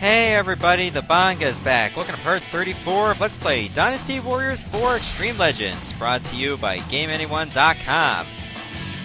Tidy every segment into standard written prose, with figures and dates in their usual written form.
Hey everybody, the Banga is back. Welcome to part 34 of Let's Play Dynasty Warriors 4 Extreme Legends, brought to you by GameAnyone.com.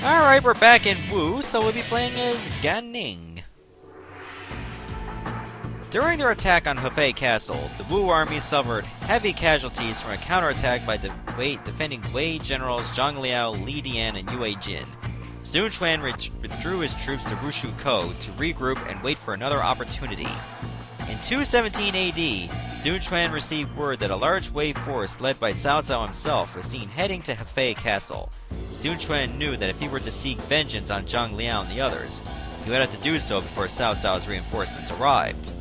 Alright, we're back in Wu, so we'll be playing as Gan Ning. During their attack on Hefei Castle, the Wu army suffered heavy casualties from a counterattack by defending Wei generals Zhang Liao, Li Dian, and Yue Jin. Sun Quan withdrew his troops to Rushu-Ko to regroup and wait for another opportunity. In 217 AD, Sun Quan received word that a large Wei force led by Cao Cao himself was seen heading to Hefei Castle. Sun Quan knew that if he were to seek vengeance on Zhang Liao and the others, he would have to do so before Cao Cao's reinforcements arrived.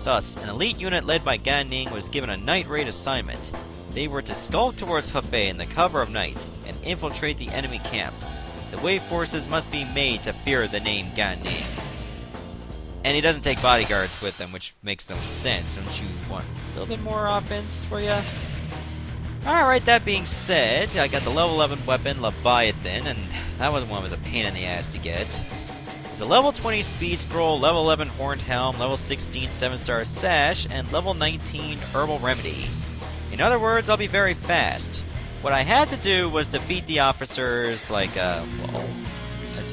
Thus, an elite unit led by Gan Ning was given a night raid assignment. They were to skulk towards Hefei in the cover of night and infiltrate the enemy camp. The Wei forces must be made to fear the name Gan Ning. And he doesn't take bodyguards with him, which makes no sense. Don't you want a little bit more offense for ya? Alright, that being said, I got the level 11 weapon, Leviathan, and that one was a pain in the ass to get. It's a level 20 speed scroll, level 11 horned helm, level 16 7-star sash, and level 19 herbal remedy. In other words, I'll be very fast. What I had to do was defeat the officers like, that's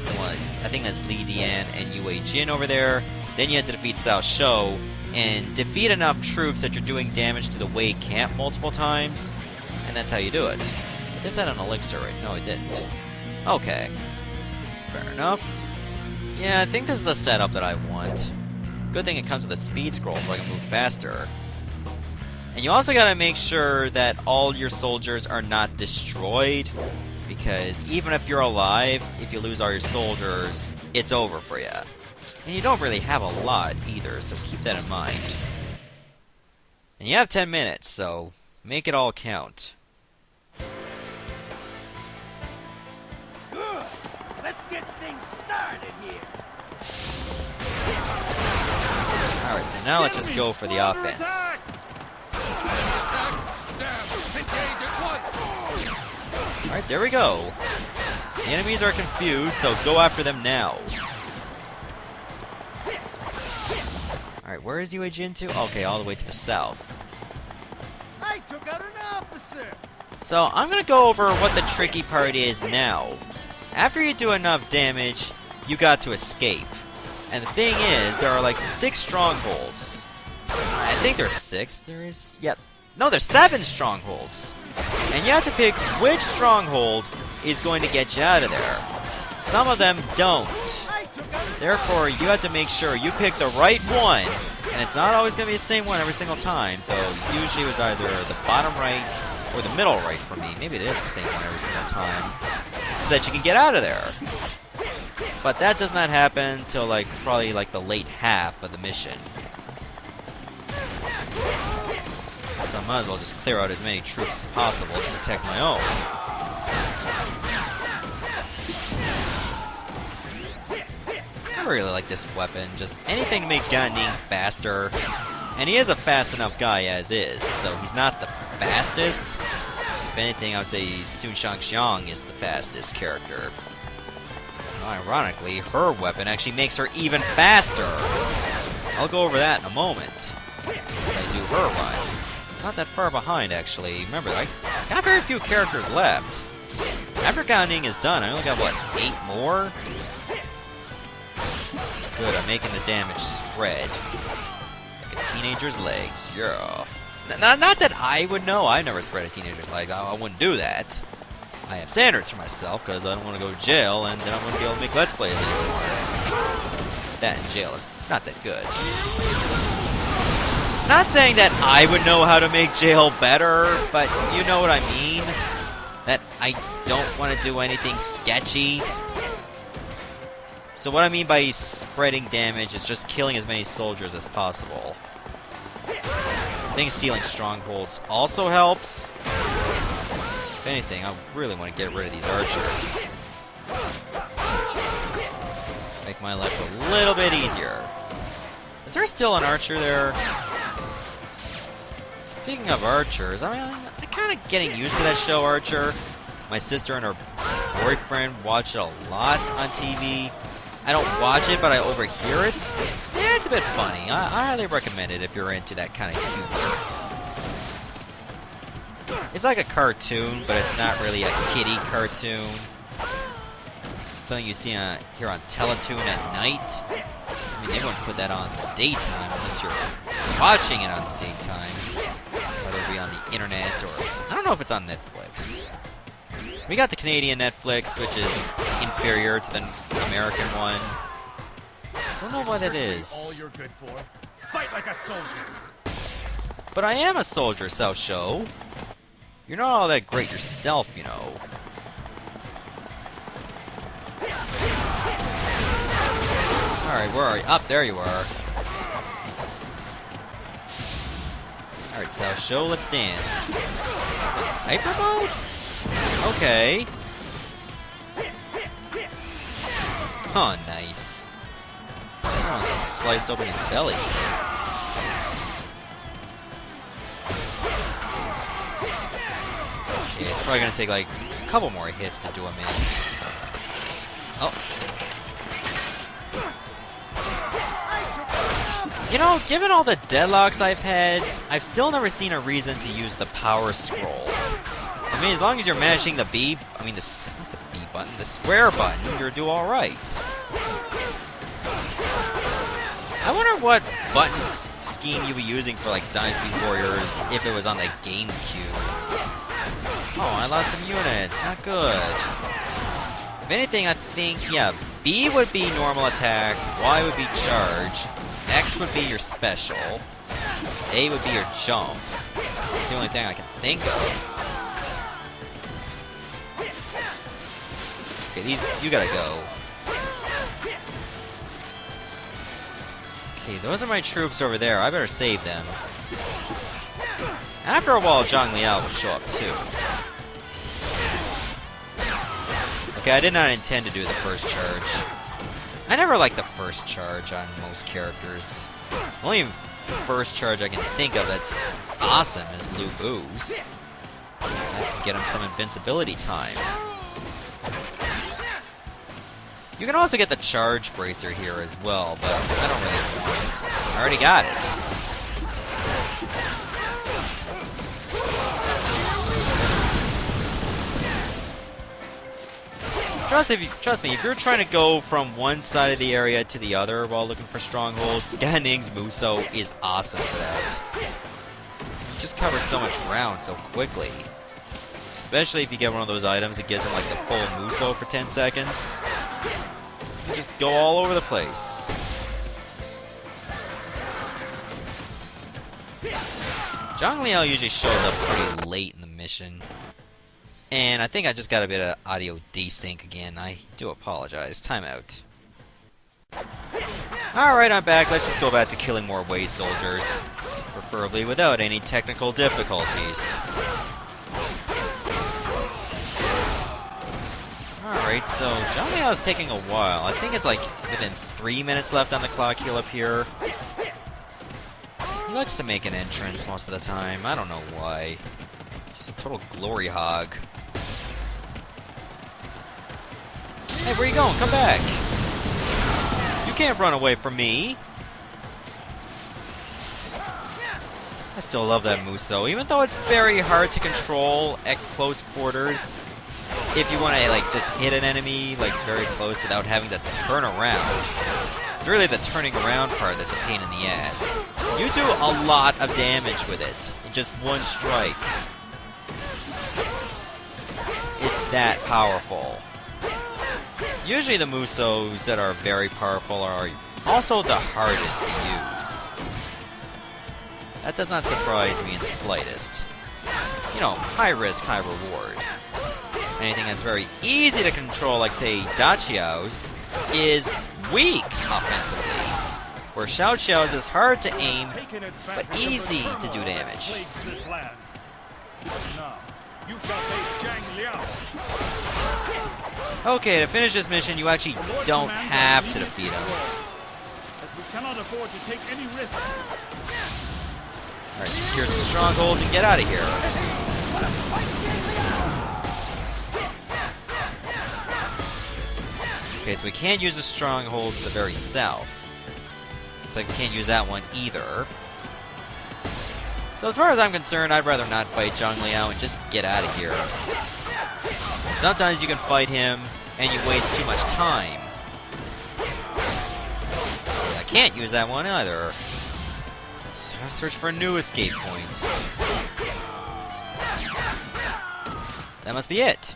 the one. I think that's Li Dian and Yue Jin over there. Then you have to defeat Cao Shou and defeat enough troops that you're doing damage to the Wei camp multiple times, and that's how you do it. But this had an elixir, right? No, it didn't. Okay. Fair enough. Yeah, I think this is the setup that I want. Good thing it comes with a speed scroll so I can move faster. And you also gotta make sure that all your soldiers are not destroyed, because even if you're alive, if you lose all your soldiers, it's over for you. And you don't really have a lot either, so keep that in mind. And you have 10 minutes, so make it all count. Good. Let's get things started here. Alright, so now let's just go for the offense. Alright, there we go. The enemies are confused, so go after them now. Alright, where is Yue Jin to? Okay, all the way to the south. I took out an officer. So, I'm gonna go over what the tricky part is now. After you do enough damage, you got to escape. And the thing is, there are like 6 strongholds. I think there's 6. There is... Yep. No, there's 7 strongholds. And you have to pick which stronghold is going to get you out of there. Some of them don't. Therefore, you have to make sure you pick the right one. And it's not always going to be the same one every single time, though usually it was either the bottom right or the middle right for me. Maybe it is the same one every single time. So that you can get out of there. But that does not happen till probably the late half of the mission. So I might as well just clear out as many troops as possible to protect my own. I really like this weapon. Just anything to make Gan Ning faster. And he is a fast enough guy as is, though he's not the fastest. If anything, I would say Sun Shangxiang is the fastest character. Ironically, her weapon actually makes her even faster. I'll go over that in a moment. As I do her one. It's not that far behind, actually. Remember, I got very few characters left. After Gan Ning is done, I only got, what, 8 more? Good, I'm making the damage spread. Like a teenager's legs, yeah. Not that I would know. I never spread a teenager's leg. I wouldn't do that. I have standards for myself, because I don't want to go to jail, and then I wouldn't be able to make Let's Plays anymore. That in jail is not that good. Not saying that I would know how to make jail better, but you know what I mean. That I don't want to do anything sketchy. So what I mean by spreading damage is just killing as many soldiers as possible. I think stealing strongholds also helps. If anything, I really want to get rid of these archers. Make my life a little bit easier. Is there still an archer there? Speaking of archers, I mean, I'm kind of getting used to that show, Archer. My sister and her boyfriend watch it a lot on TV. I don't watch it, but I overhear it. They it's a bit funny. I highly recommend it if you're into that kind of humor. It's like a cartoon, but it's not really a kiddie cartoon. Something you see here on Teletoon at night. I mean, they wouldn't put that on in the daytime unless you're watching it on the daytime. Whether it be on the internet or... I don't know if it's on Netflix. We got the Canadian Netflix, which is inferior to the American one. Don't know why that is. All you're good for. Fight like a soldier. But I am a soldier, South Show. You're not all that great yourself, you know. Alright, where are you? Up, there you are. Alright, South Show, let's dance. Is it hyper mode? Okay. Oh, nice. Almost just sliced open his belly. Okay, it's probably gonna take like a couple more hits to do him in. Oh. You know, given all the deadlocks I've had, I've still never seen a reason to use the power scroll. I mean, as long as you're mashing the B, I mean not the B button, the square button, you'll do alright. I wonder what button scheme you'd be using for like Dynasty Warriors if it was on the GameCube. Oh, I lost some units, not good. If anything, I think, yeah, B would be normal attack, Y would be charge, X would be your special, A would be your jump. That's the only thing I can think of. Okay, these, you gotta go. Okay, those are my troops over there. I better save them. After a while, Zhang Liao will show up too. Okay, I did not intend to do the first charge. I never like the first charge on most characters. The only first charge I can think of that's awesome is Lu Bu's. That can get him some invincibility time. You can also get the charge bracer here as well, but I don't really want it. I already got it. Trust me, if you're trying to go from one side of the area to the other while looking for strongholds, Gan Ning's Muso is awesome for that. You just cover so much ground so quickly. Especially if you get one of those items that gives him like the full Muso for 10 seconds. You just go all over the place. Zhang Liao usually shows up pretty late in the mission. And I think I just got a bit of audio desync again. I do apologize. Timeout. Alright, I'm back. Let's just go back to killing more Wei soldiers. Preferably without any technical difficulties. Alright, so Zhang Liao's taking a while. I think it's like within 3 minutes left on the clock he'll appear. He likes to make an entrance most of the time. I don't know why. Just a total glory hog. Hey, where you going? Come back! You can't run away from me! I still love that Muso, even though it's very hard to control at close quarters. If you want to, like, just hit an enemy, like, very close without having to turn around. It's really the turning around part that's a pain in the ass. You do a lot of damage with it in just one strike. It's that powerful. Usually the Musos that are very powerful are also the hardest to use. That does not surprise me in the slightest. You know, high risk, high reward. Anything that's very easy to control, like say Dachiao's, is weak offensively. Where Xiao Xiao's is hard to aim, but easy to do damage. Okay, to finish this mission, you actually don't have to defeat him. Alright, secure some strongholds and get out of here. Okay, so we can't use a stronghold to the very south. Looks like we can't use that one either. So as far as I'm concerned, I'd rather not fight Zhang Liao and just get out of here. Sometimes you can fight him and you waste too much time. I can't use that one either. So I'll search for a new escape point. That must be it.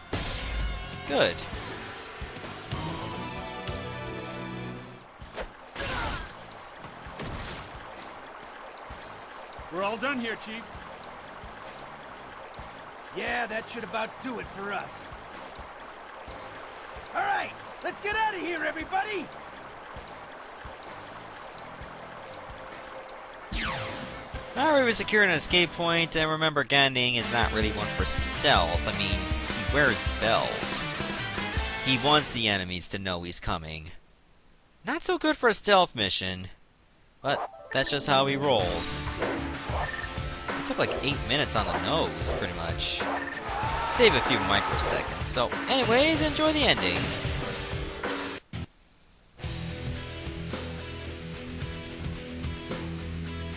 Good. We're all done here, Chief. Yeah, that should about do it for us. All right, let's get out of here, everybody! Alright, we secured an escape point, and remember, Gan Ning is not really one for stealth. I mean, he wears bells. He wants the enemies to know he's coming. Not so good for a stealth mission, but that's just how he rolls. It took like 8 minutes on the nose, pretty much. Save a few microseconds. So, anyways, enjoy the ending.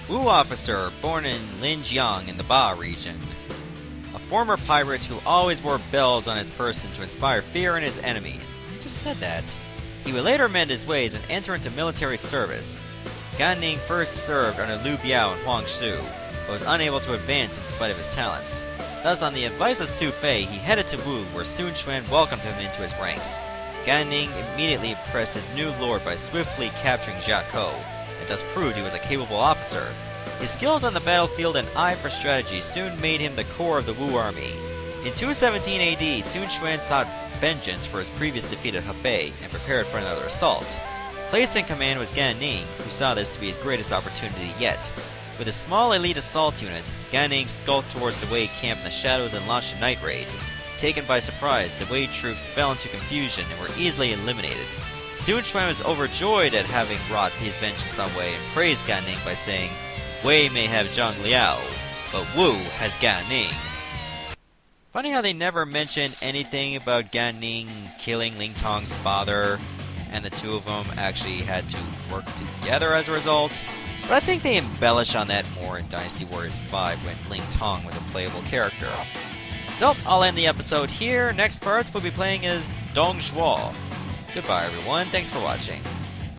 Wu officer, born in Linjiang in the Ba region. A former pirate who always wore bells on his person to inspire fear in his enemies. I just said that. He would later mend his ways and enter into military service. Gan Ning first served under Liu Biao in Huangshi, but was unable to advance in spite of his talents. Thus, on the advice of Su Fei, he headed to Wu, where Sun Quan welcomed him into his ranks. Gan Ning immediately impressed his new lord by swiftly capturing Jia Ko, and thus proved he was a capable officer. His skills on the battlefield and eye for strategy soon made him the core of the Wu army. In 217 AD, Sun Quan sought vengeance for his previous defeat at Hefei and prepared for another assault. Placed in command was Gan Ning, who saw this to be his greatest opportunity yet. With a small elite assault unit, Gan Ning skulked towards the Wei camp in the shadows and launched a night raid. Taken by surprise, the Wei troops fell into confusion and were easily eliminated. Sun Quan was overjoyed at having wrought his vengeance on Wei and praised Gan Ning by saying, "Wei may have Zhang Liao, but Wu has Gan Ning." Funny how they never mention anything about Gan Ning killing Ling Tong's father, and the two of them actually had to work together as a result. But I think they embellish on that more in Dynasty Warriors 5 when Ling Tong was a playable character. So, I'll end the episode here. Next part, we'll be playing as Dong Zhuo. Goodbye everyone, thanks for watching.